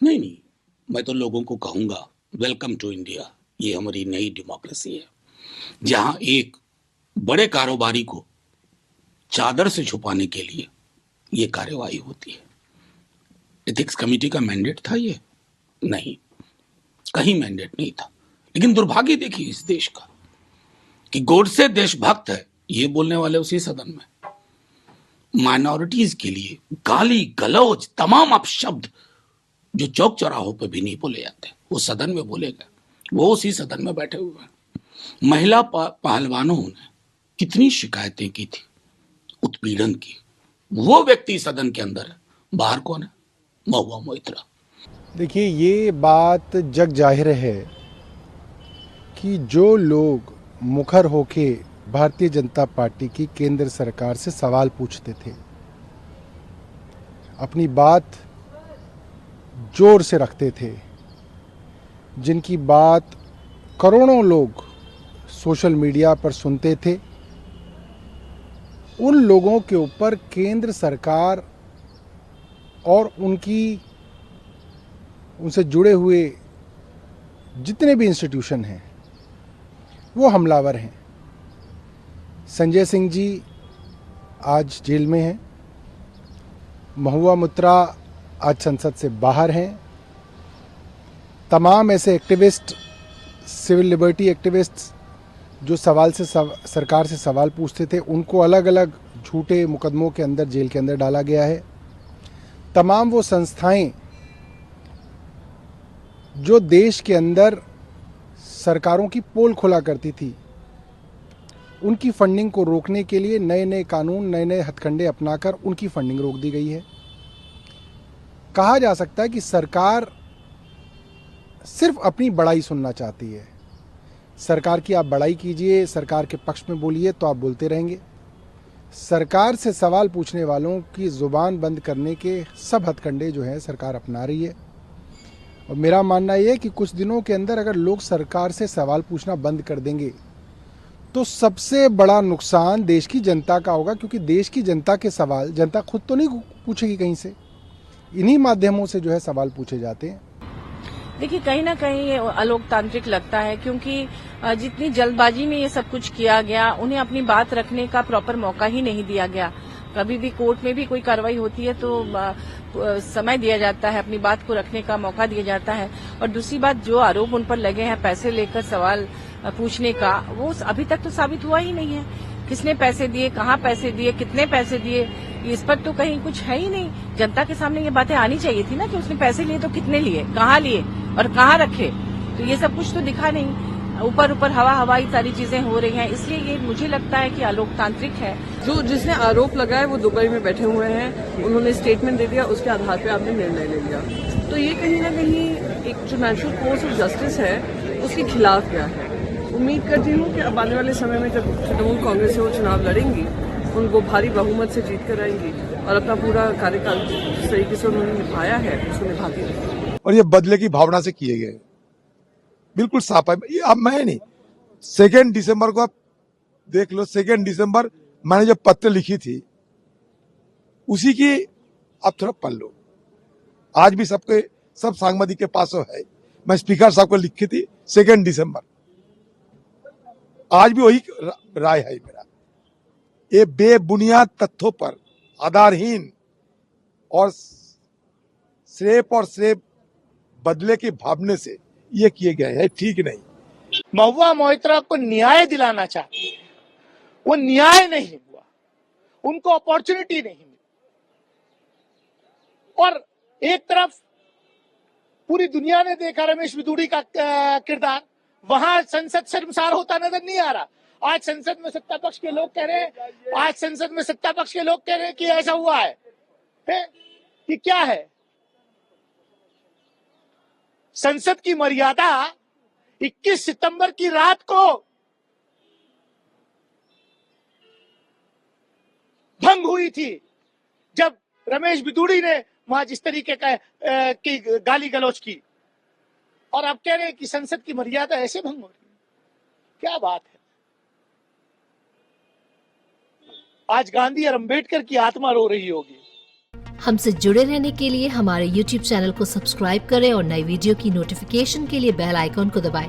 नहीं नहीं, मैं तो लोगों को कहूंगा वेलकम टू इंडिया। ये हमारी नई डेमोक्रेसी है जहां एक बड़े कारोबारी को चादर से छुपाने के लिए ये कार्यवाही होती है। एथिक्स कमेटी का मैंडेट था ये? नहीं, कहीं मैंडेट नहीं था। लेकिन दुर्भाग्य देखिए इस देश का कि गोडसे देशभक्त है ये बोलने वाले उसी सदन में माइनॉरिटीज के लिए गाली गलौज तमाम अपशब्द जो चौक चौराहों पे भी नहीं बोले जाते वो सदन में बोले गए। वो उसी सदन में बैठे हुए हैं। महिला पहलवानों ने कितनी शिकायतें की थी उत्पीड़न की, वो व्यक्ति सदन के अंदर है, बाहर कौन है? महुआ मोइत्रा। देखिए, ये बात जग जाहिर है कि जो लोग मुखर होके भारतीय जनता पार्टी की केंद्र सरकार से सवाल पूछते थे, अपनी बात जोर से रखते थे, जिनकी बात करोड़ों लोग सोशल मीडिया पर सुनते थे, उन लोगों के ऊपर केंद्र सरकार और उनसे जुड़े हुए जितने भी इंस्टीट्यूशन हैं वो हमलावर हैं। संजय सिंह जी आज जेल में हैं, महुआ मोइत्रा आज संसद से बाहर हैं। तमाम ऐसे एक्टिविस्ट, सिविल लिबर्टी एक्टिविस्ट्स जो सरकार से सवाल पूछते थे, उनको अलग अलग झूठे मुकदमों के अंदर जेल के अंदर डाला गया है। तमाम वो संस्थाएं जो देश के अंदर सरकारों की पोल खोला करती थी, उनकी फंडिंग को रोकने के लिए नए नए कानून, नए नए हथकंडे अपनाकर उनकी फंडिंग रोक दी गई है। कहा जा सकता है कि सरकार सिर्फ अपनी बड़ाई सुनना चाहती है। सरकार की आप बड़ाई कीजिए, सरकार के पक्ष में बोलिए तो आप बोलते रहेंगे। सरकार से सवाल पूछने वालों की जुबान बंद करने के सब हथकंडे जो हैं सरकार अपना रही है। और मेरा मानना ये है कि कुछ दिनों के अंदर अगर लोग सरकार से सवाल पूछना बंद कर देंगे तो सबसे बड़ा नुकसान देश की जनता का होगा, क्योंकि देश की जनता के सवाल जनता खुद तो नहीं पूछेगी कहीं से, इन्हीं माध्यमों से जो है सवाल पूछे जाते हैं। देखिए, कहीं ना कहीं ये अलोकतांत्रिक लगता है, क्योंकि जितनी जल्दबाजी में ये सब कुछ किया गया, उन्हें अपनी बात रखने का प्रॉपर मौका ही नहीं दिया गया। कभी भी कोर्ट में भी कोई कार्रवाई होती है तो समय दिया जाता है, अपनी बात को रखने का मौका दिया जाता है। और दूसरी बात, जो आरोप उन पर लगे हैं पैसे लेकर सवाल पूछने का, वो अभी तक तो साबित हुआ ही नहीं है। किसने पैसे दिए, कहाँ पैसे दिए, कितने पैसे दिए, इस पर तो कहीं कुछ है ही नहीं। जनता के सामने ये बातें आनी चाहिए थी ना कि उसने पैसे लिए तो कितने लिए, कहाँ लिए और कहाँ रखे। तो ये सब कुछ तो दिखा नहीं, ऊपर ऊपर हवा हवाई सारी चीजें हो रही हैं। इसलिए ये मुझे लगता है कि अलोकतांत्रिक है। जिसने आरोप लगाया वो दुबई में बैठे हुए हैं, उन्होंने स्टेटमेंट दे दिया, उसके आधार पे आपने निर्णय ले लिया। तो ये कहीं ना कहीं एक जो नेचुरल कोर्स ऑफ जस्टिस है उसके खिलाफ गया है। उम्मीद करती हूँ कि अब आने वाले समय में जब तृणमूल कांग्रेस से वो चुनाव लड़ेंगी, उनको भारी बहुमत से जीत कर आएंगी और अपना पूरा कार्यकाल जिस तरीके से उन्होंने निभाया है उसको निभाती रहेंगी। और ये बदले की भावना से किए गए, बिल्कुल साफ है। अब मैं नहीं, 2 दिसंबर को आप देख लो, 2 दिसंबर मैंने जो पत्र लिखी थी उसी की आप थोड़ा पढ़ लो। आज भी सब सांगवादिक के पास है। मैं स्पीकर साहब को लिखी थी 2 दिसंबर। आज भी वही राय है मेरा। ये बेबुनियाद तथ्यों पर, आधारहीन और सिर्फ बदले की भावने से ये किए गए हैं, ठीक नहीं। महुआ मोइत्रा को न्याय दिलाना चाहती है, वो न्याय नहीं हुआ, उनको अपॉर्चुनिटी नहीं मिली। और एक तरफ पूरी दुनिया ने देखा रमेश बिदूड़ी का किरदार, वहां संसद शर्मसार होता नजर नहीं आ रहा। आज संसद में सत्ता पक्ष के लोग कह रहे हैं कि ऐसा हुआ है कि क्या है। संसद की मर्यादा 21 सितंबर की रात को भंग हुई थी, जब रमेश बिदूड़ी ने वहां जिस तरीके की गाली गलौज की, और अब कह रहे हैं कि संसद की मर्यादा ऐसे भंग हो रही है। क्या बात है। आज गांधी और अंबेडकर की आत्मा रो रही होगी। हमसे जुड़े रहने के लिए हमारे YouTube चैनल को सब्सक्राइब करें और नई वीडियो की नोटिफिकेशन के लिए बेल आइकॉन को दबाएं।